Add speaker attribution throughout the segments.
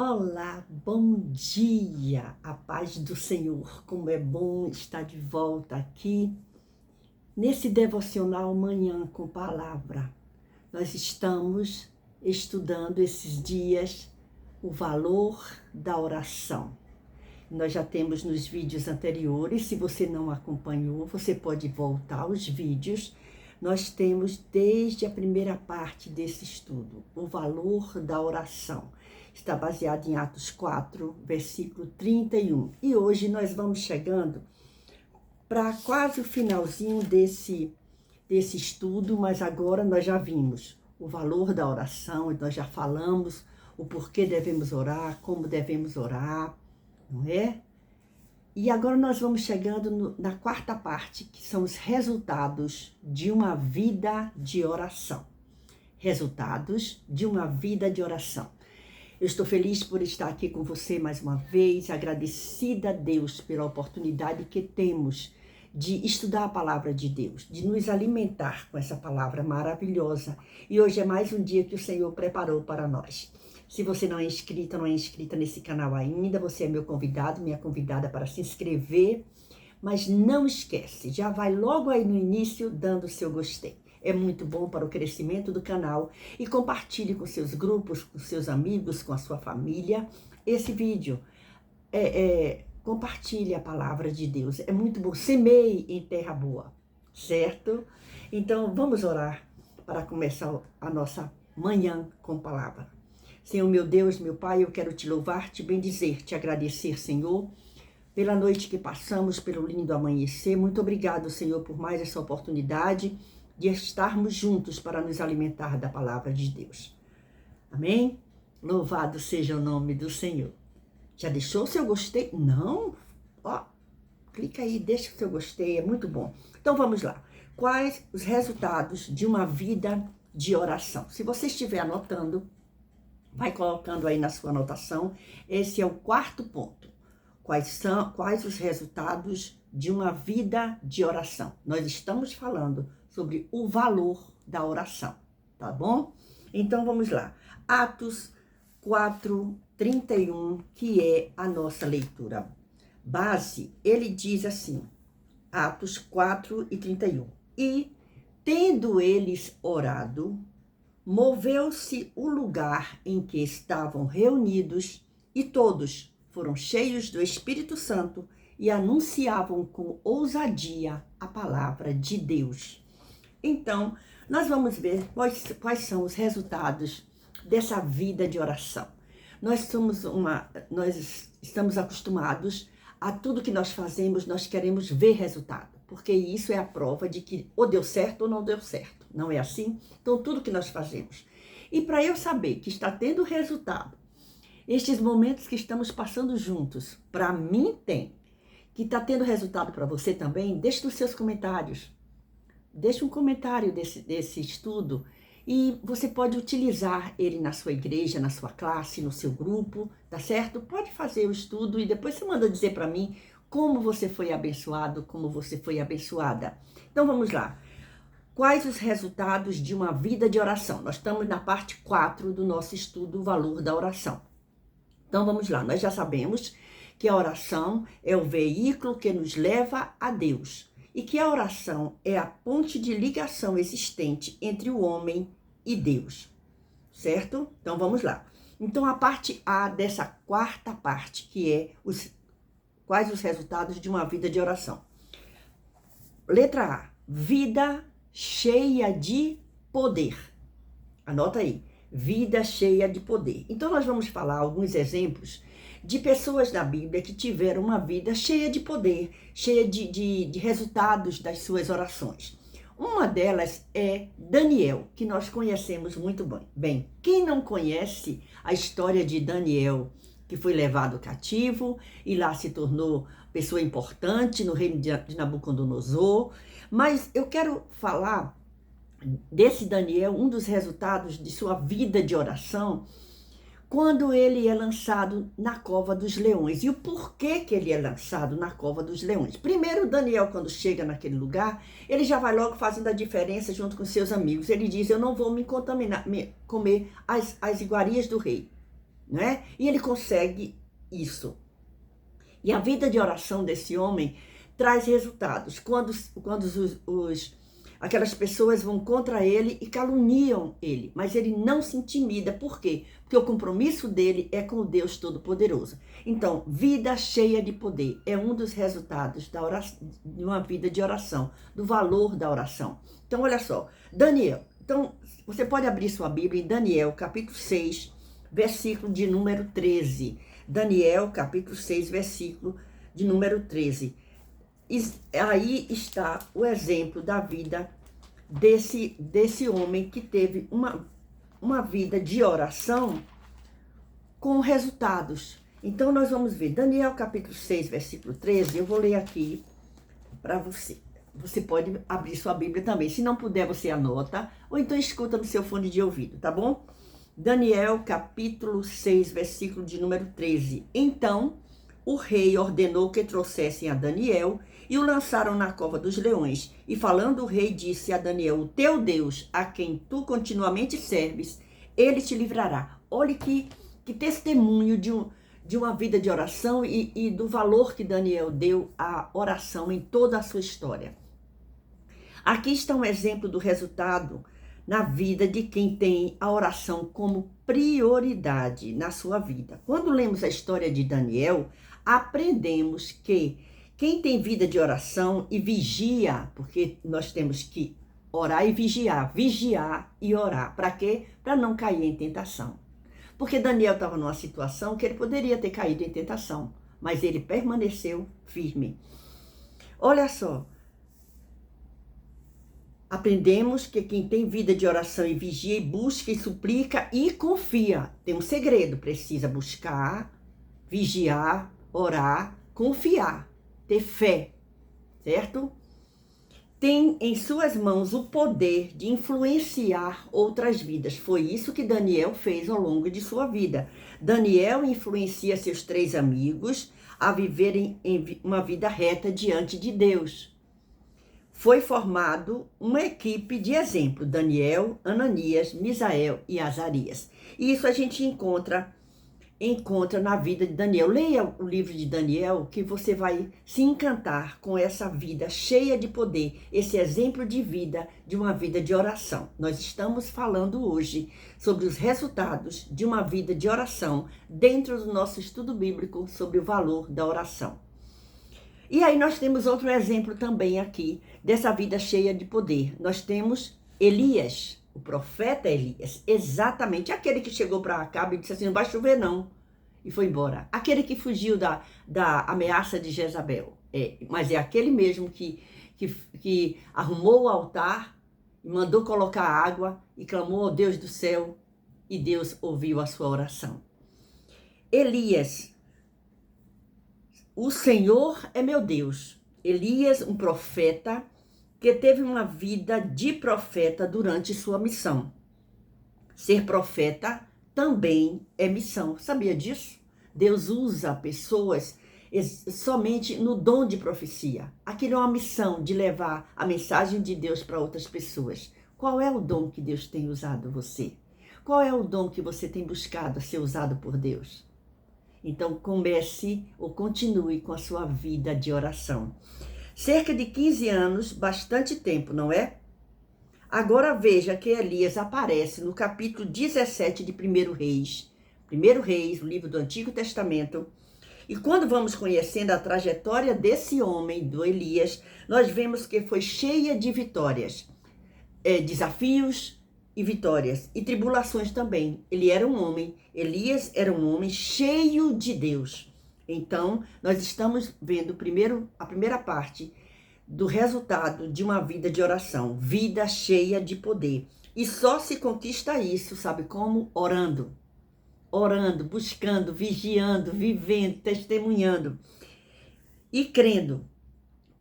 Speaker 1: Olá, bom dia, a paz do Senhor. Como é bom estar de volta aqui nesse devocional Manhã com Palavra. Nós estamos estudando esses dias o valor da oração. Nós já temos nos vídeos anteriores, se você não acompanhou, você pode voltar aos vídeos. Nós temos desde a primeira parte desse estudo, o valor da oração. Está baseado em Atos 4, versículo 31. E hoje nós vamos chegando para quase o finalzinho desse estudo, mas agora nós já vimos o valor da oração, nós já falamos o porquê devemos orar, como devemos orar, não é? E agora nós vamos chegando na quarta parte, que são os resultados de uma vida de oração. Resultados de uma vida de oração. Eu estou feliz por estar aqui com você mais uma vez, agradecida a Deus pela oportunidade que temos de estudar a palavra de Deus, de nos alimentar com essa palavra maravilhosa. E hoje é mais um dia que o Senhor preparou para nós. Se você não é inscrito, não é inscrita nesse canal ainda, você é meu convidado, minha convidada para se inscrever. Mas não esquece, já vai logo aí no início dando o seu gostei. É muito bom para o crescimento do canal e compartilhe com seus grupos, com seus amigos, com a sua família esse vídeo. Compartilhe a palavra de Deus. É muito bom. Semeie em terra boa, certo? Então vamos orar para começar a nossa manhã com palavra. Senhor, meu Deus, meu Pai, eu quero te louvar, te bendizer, te agradecer, Senhor, pela noite que passamos, pelo lindo amanhecer. Muito obrigado, Senhor, por mais essa oportunidade de estarmos juntos para nos alimentar da palavra de Deus. Amém? Louvado seja o nome do Senhor. Já deixou o seu gostei? Não? Ó, clica aí, deixa o seu gostei, é muito bom. Então vamos lá. Quais os resultados de uma vida de oração? Se você estiver anotando, vai colocando aí na sua anotação. Esse é o quarto ponto. Quais os resultados de uma vida de oração? Nós estamos falando sobre o valor da oração, tá bom? Então vamos lá. Atos 4, 31, que é a nossa leitura base, ele diz assim, Atos 4 e 31. E, tendo eles orado, moveu-se o lugar em que estavam reunidos e todos foram cheios do Espírito Santo e anunciavam com ousadia a palavra de Deus. Então, nós vamos ver quais são os resultados dessa vida de oração. Nós estamos acostumados a tudo que nós fazemos, nós queremos ver resultado, porque isso é a prova de que ou deu certo ou não deu certo, não é assim? Então, tudo que nós fazemos. E para eu saber que está tendo resultado, estes momentos que estamos passando juntos, para mim tem, que está tendo resultado para você também, deixe nos seus comentários. Deixe um comentário desse estudo e você pode utilizar ele na sua igreja, na sua classe, no seu grupo, tá certo? Pode fazer o estudo e depois você manda dizer para mim como você foi abençoado, como você foi abençoada. Então vamos lá. Quais os resultados de uma vida de oração? Nós estamos na parte 4 do nosso estudo, o valor da oração. Então vamos lá, nós já sabemos que a oração é o veículo que nos leva a Deus. E que a oração é a ponte de ligação existente entre o homem e Deus, certo? Então, vamos lá. Então, a parte A dessa quarta parte, que é quais os resultados de uma vida de oração. Letra A, vida cheia de poder. Anota aí, vida cheia de poder. Então, nós vamos falar alguns exemplos de pessoas da Bíblia que tiveram uma vida cheia de poder, cheia de resultados das suas orações. Uma delas é Daniel, que nós conhecemos muito bem. Quem não conhece a história de Daniel, que foi levado cativo e lá se tornou pessoa importante no reino de Nabucodonosor. Mas eu quero falar desse Daniel, um dos resultados de sua vida de oração, quando ele é lançado na cova dos leões. E o porquê que ele é lançado na cova dos leões? Primeiro, Daniel, quando chega naquele lugar, ele já vai logo fazendo a diferença junto com seus amigos. Ele diz, eu não vou me contaminar, comer as iguarias do rei. não é? E ele consegue isso. E a vida de oração desse homem traz resultados. Quando aquelas pessoas vão contra ele e caluniam ele, mas ele não se intimida. Por quê? Porque o compromisso dele é com o Deus Todo-Poderoso. Então, vida cheia de poder é um dos resultados da oração, de uma vida de oração, do valor da oração. Então, olha só, Daniel. Então, você pode abrir sua Bíblia em Daniel, capítulo 6, versículo de número 13. Daniel, capítulo 6, versículo de número 13. Aí está o exemplo da vida desse homem que teve uma vida de oração com resultados. Então, nós vamos ver Daniel, capítulo 6, versículo 13. Eu vou ler aqui para você. Você pode abrir sua Bíblia também. Se não puder, você anota, ou então escuta no seu fone de ouvido, tá bom? Daniel, capítulo 6, versículo de número 13. Então, o rei ordenou que trouxessem a Daniel e o lançaram na cova dos leões. E falando o rei, disse a Daniel: o teu Deus, a quem tu continuamente serves, ele te livrará. Olhe que testemunho de uma vida de oração e do valor que Daniel deu à oração em toda a sua história. Aqui está um exemplo do resultado na vida de quem tem a oração como prioridade na sua vida. Quando lemos a história de Daniel, aprendemos que quem tem vida de oração e vigia, porque nós temos que orar e vigiar e orar. Para quê? Para não cair em tentação. Porque Daniel estava numa situação que ele poderia ter caído em tentação, mas ele permaneceu firme. Olha só, aprendemos que quem tem vida de oração e vigia e busca e suplica e confia. Tem um segredo, precisa buscar, vigiar, orar, confiar, ter fé, certo? Tem em suas mãos o poder de influenciar outras vidas. Foi isso que Daniel fez ao longo de sua vida. Daniel influencia seus 3 amigos a viverem uma vida reta diante de Deus. Foi formado uma equipe de exemplo: Daniel, Ananias, Misael e Azarias. E isso a gente encontra na vida de Daniel. Leia o livro de Daniel, que você vai se encantar com essa vida cheia de poder, esse exemplo de vida, de uma vida de oração. Nós estamos falando hoje sobre os resultados de uma vida de oração dentro do nosso estudo bíblico sobre o valor da oração. E aí nós temos outro exemplo também aqui dessa vida cheia de poder. Nós temos Elias, o profeta Elias, exatamente aquele que chegou para Acabe e disse assim: não vai chover não, e foi embora. Aquele que fugiu da ameaça de Jezabel, mas é aquele mesmo que arrumou o altar, e mandou colocar água e clamou ao Deus do céu, e Deus ouviu a sua oração. Elias, o Senhor é meu Deus. Elias, um profeta que teve uma vida de profeta durante sua missão. Ser profeta também é missão. Sabia disso? Deus usa pessoas somente no dom de profecia. Aquilo é uma missão de levar a mensagem de Deus para outras pessoas. Qual é o dom que Deus tem usado você? Qual é o dom que você tem buscado ser usado por Deus? Então comece ou continue com a sua vida de oração. Cerca de 15 anos, bastante tempo, não é? Agora veja que Elias aparece no capítulo 17 de 1 Reis. 1 Reis, o livro do Antigo Testamento. E quando vamos conhecendo a trajetória desse homem, do Elias, nós vemos que foi cheia de vitórias, desafios e vitórias, e tribulações também. Elias era um homem cheio de Deus. Então, nós estamos vendo a primeira parte do resultado de uma vida de oração, vida cheia de poder. E só se conquista isso, sabe como? Orando, buscando, vigiando, vivendo, testemunhando e crendo.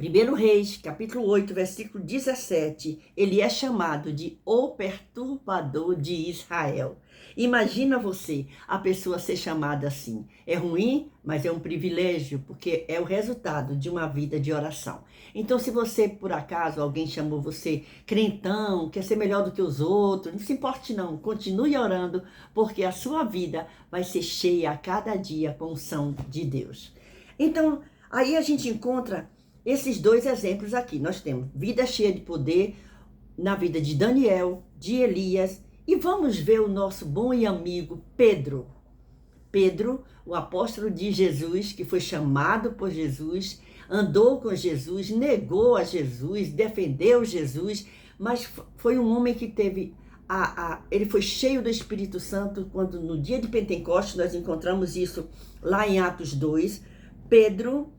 Speaker 1: 1 Reis, capítulo 8, versículo 17, ele é chamado de o perturbador de Israel. Imagina você, a pessoa ser chamada assim. É ruim, mas é um privilégio, porque é o resultado de uma vida de oração. Então, se você, por acaso, alguém chamou você crentão, quer ser melhor do que os outros, não se importe não, continue orando, porque a sua vida vai ser cheia a cada dia com a unção de Deus. Então, aí a gente encontra esses dois exemplos aqui. Nós temos vida cheia de poder na vida de Daniel, de Elias, e vamos ver o nosso bom e amigo Pedro. Pedro, o apóstolo de Jesus, que foi chamado por Jesus, andou com Jesus, negou a Jesus, defendeu Jesus, mas foi um homem que teve ele foi cheio do Espírito Santo quando no dia de Pentecostes, nós encontramos isso lá em Atos 2. Pedro,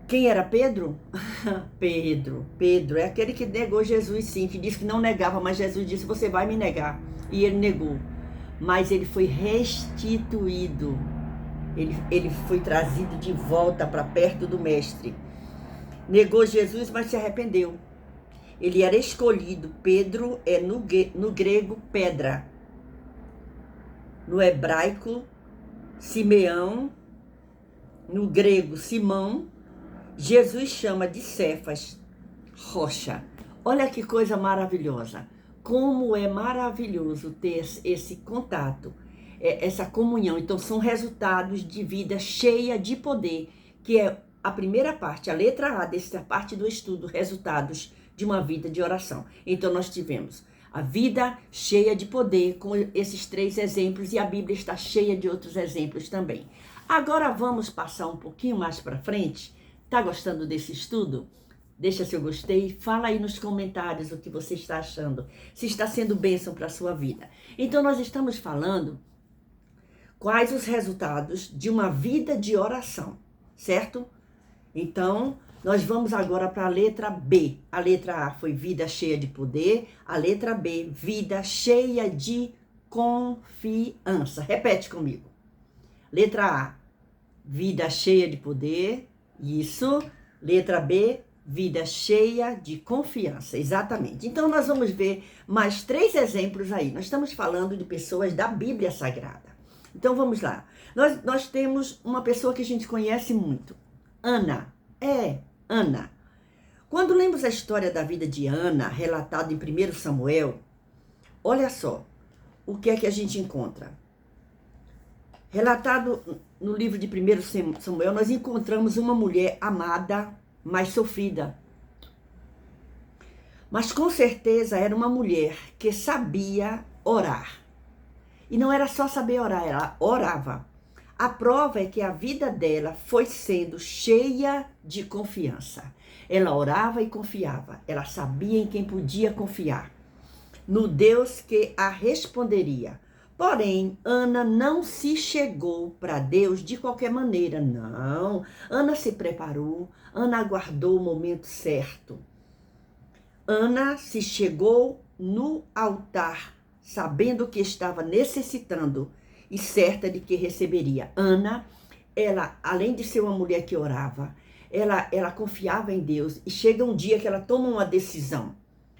Speaker 1: quem era Pedro? Pedro é aquele que negou Jesus, sim, que disse que não negava, mas Jesus disse, você vai me negar. E ele negou. Mas ele foi restituído. Ele foi trazido de volta para perto do mestre. Negou Jesus, mas se arrependeu. Ele era escolhido. Pedro é no grego pedra. No hebraico, Simeão. No grego, Simão. Jesus chama de Cefas, rocha. Olha que coisa maravilhosa. Como é maravilhoso ter esse contato, essa comunhão. Então, são resultados de vida cheia de poder, que é a primeira parte, a letra A dessa parte do estudo, resultados de uma vida de oração. Então, nós tivemos a vida cheia de poder, com esses 3 exemplos, e a Bíblia está cheia de outros exemplos também. Agora, vamos passar um pouquinho mais para frente. Tá gostando desse estudo? Deixa seu gostei, fala aí nos comentários o que você está achando, se está sendo bênção para a sua vida. Então, nós estamos falando quais os resultados de uma vida de oração, certo? Então, nós vamos agora para a letra B. A letra A foi vida cheia de poder, a letra B, vida cheia de confiança. Repete comigo. Letra A, vida cheia de poder. Isso. Letra B, vida cheia de confiança. Exatamente. Então, nós vamos ver mais 3 exemplos aí. Nós estamos falando de pessoas da Bíblia Sagrada. Então, vamos lá. Nós temos uma pessoa que a gente conhece muito. Ana. Ana. Quando lemos a história da vida de Ana, relatada em 1 Samuel, olha só o que é que a gente encontra. Relatado no livro de 1 Samuel, nós encontramos uma mulher amada, mas sofrida. Mas com certeza era uma mulher que sabia orar. E não era só saber orar, ela orava. A prova é que a vida dela foi sendo cheia de confiança. Ela orava e confiava. Ela sabia em quem podia confiar. No Deus que a responderia. Porém, Ana não se chegou para Deus de qualquer maneira, não. Ana se preparou, Ana aguardou o momento certo. Ana se chegou no altar, sabendo que estava necessitando e certa de que receberia. Ana, ela, além de ser uma mulher que orava, ela confiava em Deus e chega um dia que ela toma uma decisão.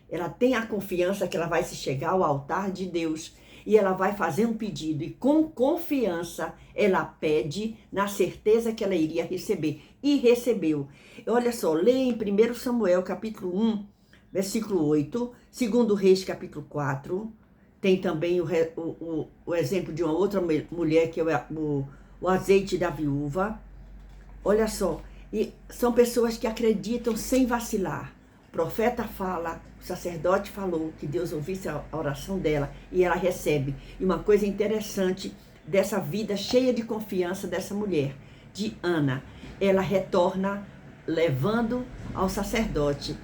Speaker 1: Ela tem a confiança que ela vai se chegar ao altar de Deus e ela vai fazer um pedido e com confiança ela pede na certeza que ela iria receber. E recebeu. Olha só, leia em 1 Samuel capítulo 1, versículo 8, 2 Reis capítulo 4, tem também o exemplo de uma outra mulher que é o azeite da viúva. Olha só, e são pessoas que acreditam sem vacilar. O profeta fala, o sacerdote falou que Deus ouvisse a oração dela e ela recebe. E uma coisa interessante dessa vida cheia de confiança dessa mulher, de Ana, ela retorna levando ao sacerdote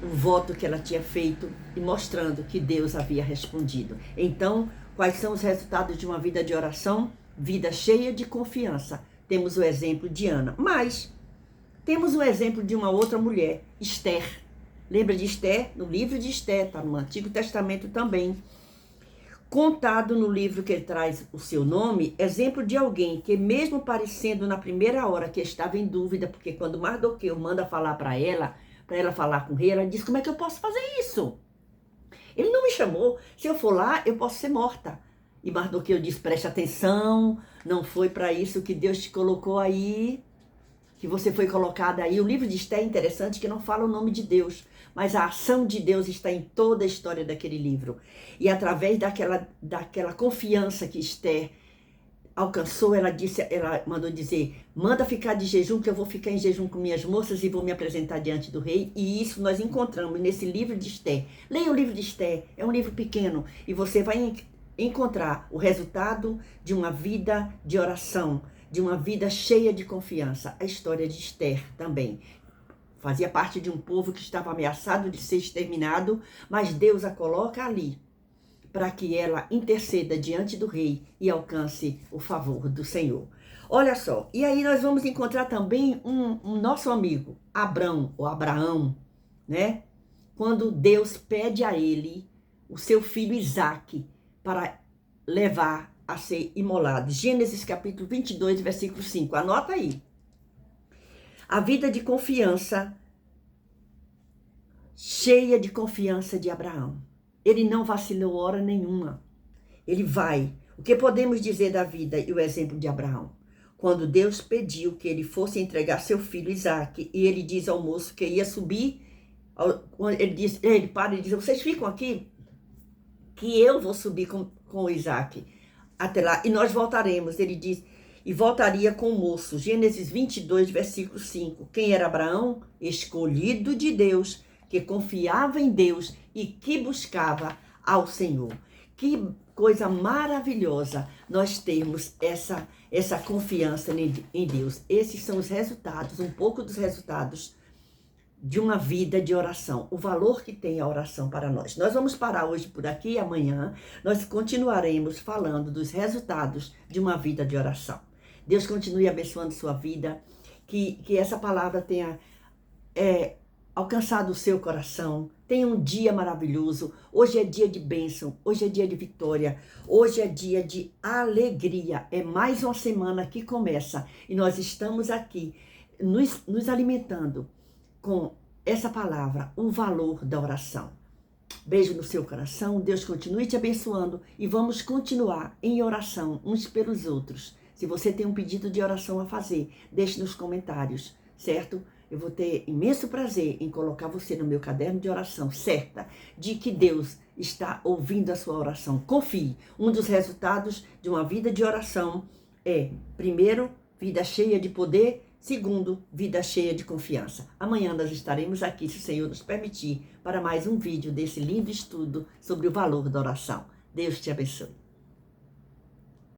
Speaker 1: o voto que ela tinha feito e mostrando que Deus havia respondido. Então, quais são os resultados de uma vida de oração? Vida cheia de confiança. Temos o exemplo de Ana, mas temos o exemplo de uma outra mulher, Esther. Lembra de Esther? No livro de Esther, está no Antigo Testamento também. Contado no livro que traz o seu nome, exemplo de alguém que mesmo parecendo na primeira hora que estava em dúvida, porque quando Mardoqueu manda falar para ela falar com o rei, ela diz, como é que eu posso fazer isso? Ele não me chamou, se eu for lá, eu posso ser morta. E Mardoqueu disse, preste atenção, não foi para isso que Deus te colocou aí, que você foi colocada aí. O livro de Esther é interessante que não fala o nome de Deus, mas a ação de Deus está em toda a história daquele livro. E através daquela confiança que Esther alcançou, ela mandou dizer, manda ficar de jejum, que eu vou ficar em jejum com minhas moças e vou me apresentar diante do rei. E isso nós encontramos nesse livro de Esther. Leia o livro de Esther, é um livro pequeno, e você vai encontrar o resultado de uma vida de oração, de uma vida cheia de confiança. A história de Esther também. Fazia parte de um povo que estava ameaçado de ser exterminado, mas Deus a coloca ali para que ela interceda diante do rei e alcance o favor do Senhor. Olha só, e aí nós vamos encontrar também um nosso amigo, Abrão, ou Abraão, né? Quando Deus pede a ele o seu filho Isaque para levar a ser imolado. Gênesis capítulo 22, versículo 5. Anota aí. A vida de confiança, cheia de confiança de Abraão. Ele não vacilou hora nenhuma. Ele vai. O que podemos dizer da vida e o exemplo de Abraão? Quando Deus pediu que ele fosse entregar seu filho Isaque, e ele diz ao moço que ia subir, ele para e diz, vocês ficam aqui, que eu vou subir com o Isaque até lá, e nós voltaremos. Ele diz, e voltaria com o moço. Gênesis 22, versículo 5. Quem era Abraão? Escolhido de Deus, que confiava em Deus e que buscava ao Senhor. Que coisa maravilhosa nós termos essa confiança em Deus. Esses são os resultados, um pouco dos resultados de uma vida de oração. O valor que tem a oração para nós. Nós vamos parar hoje por aqui e amanhã nós continuaremos falando dos resultados de uma vida de oração. Deus continue abençoando sua vida, que essa palavra tenha alcançado o seu coração. Tenha um dia maravilhoso. Hoje é dia de bênção, hoje é dia de vitória, hoje é dia de alegria. É mais uma semana que começa e nós estamos aqui nos alimentando com essa palavra, o valor da oração. Beijo no seu coração, Deus continue te abençoando e vamos continuar em oração uns pelos outros. Se você tem um pedido de oração a fazer, deixe nos comentários, certo? Eu vou ter imenso prazer em colocar você no meu caderno de oração, certa de que Deus está ouvindo a sua oração. Confie. Um dos resultados de uma vida de oração é, primeiro, vida cheia de poder, segundo, vida cheia de confiança. Amanhã nós estaremos aqui, se o Senhor nos permitir, para mais um vídeo desse lindo estudo sobre o valor da oração. Deus te abençoe.